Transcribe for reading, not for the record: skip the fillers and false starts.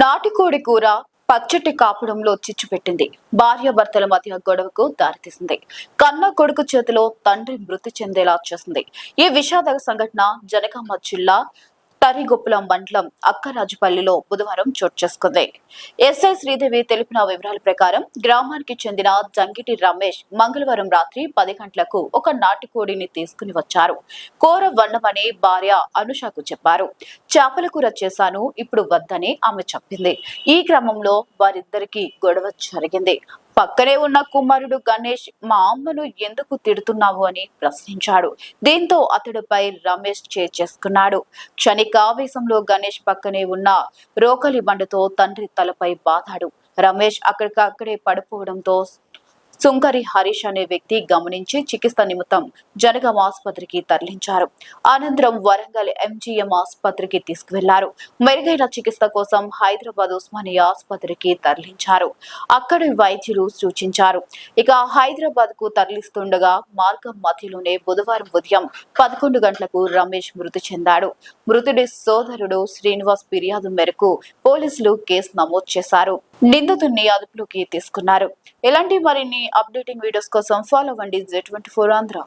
నాటుకోడి కూర పచ్చటి కాపడంలో చిచ్చు పెట్టింది. భార్యాభర్తల మధ్య గొడవకు దారితీసింది. కన్న కొడుకు చేతిలో తండ్రి మృతి చెందేలా చేసింది. ఈ విషాద సంఘటన జనగామ జిల్లా తరిగొప్పుల మండలం అక్కరాజుపల్లిలో బుధవారం చోటు చేసుకుంది. ఎస్ఐ శ్రీదేవి తెలిపిన వివరాల ప్రకారం గ్రామానికి చెందిన జంగిటి రమేష్ మంగళవారం రాత్రి 10 గంటలకు ఒక నాటుకోడిని తీసుకుని వచ్చారు. కూర వండమని భార్య అనుషకు చెప్పారు. చేపల కూర చేశాను, ఇప్పుడు వద్దని ఆమె చెప్పింది. ఈ క్రమంలో వారిద్దరికి గొడవ జరిగింది. పక్కనే ఉన్న కుమారుడు గణేష్ మా అమ్మను ఎందుకు తిడుతున్నావు అని ప్రశ్నించాడు. దీంతో అతడిపై రమేష్ చేసుకున్నాడు. క్షణికావేశంలో గణేష్ పక్కనే ఉన్న రోకలి బండతో తండ్రి తలపై బాదాడు. రమేష్ అక్కడికక్కడే పడిపోవడంతో సుంకరి హరీష్ అనే వ్యక్తి గమనించి చికిత్స నిమిత్తం జనగామ ఆసుపత్రికి తరలించారు. అనంతరం వరంగల్ ఎంజీఎం ఆసుపత్రికి తీసుకువెళ్లారు. మెరుగైన చికిత్స కోసం హైదరాబాద్ ఉస్మానియా ఆసుపత్రికి తరలించారు. అక్కడి వైద్యులు సూచించారు. ఇక హైదరాబాద్ కు తరలిస్తుండగా మార్గం మధ్యలోనే బుధవారం ఉదయం 11 గంటలకు రమేష్ మృతి చెందాడు. మృతుడి సోదరుడు శ్రీనివాస్ ఫిర్యాదు మేరకు పోలీసులు కేసు నమోదు చేశారు. నిందితుడిని అదుపులోకి తీసుకున్నారు. ఇలాంటి మరిన్ని అప్డేటింగ్ వీడియోస్ కోసం ఫాలో అవ్వండి Z24 ఆంధ్ర.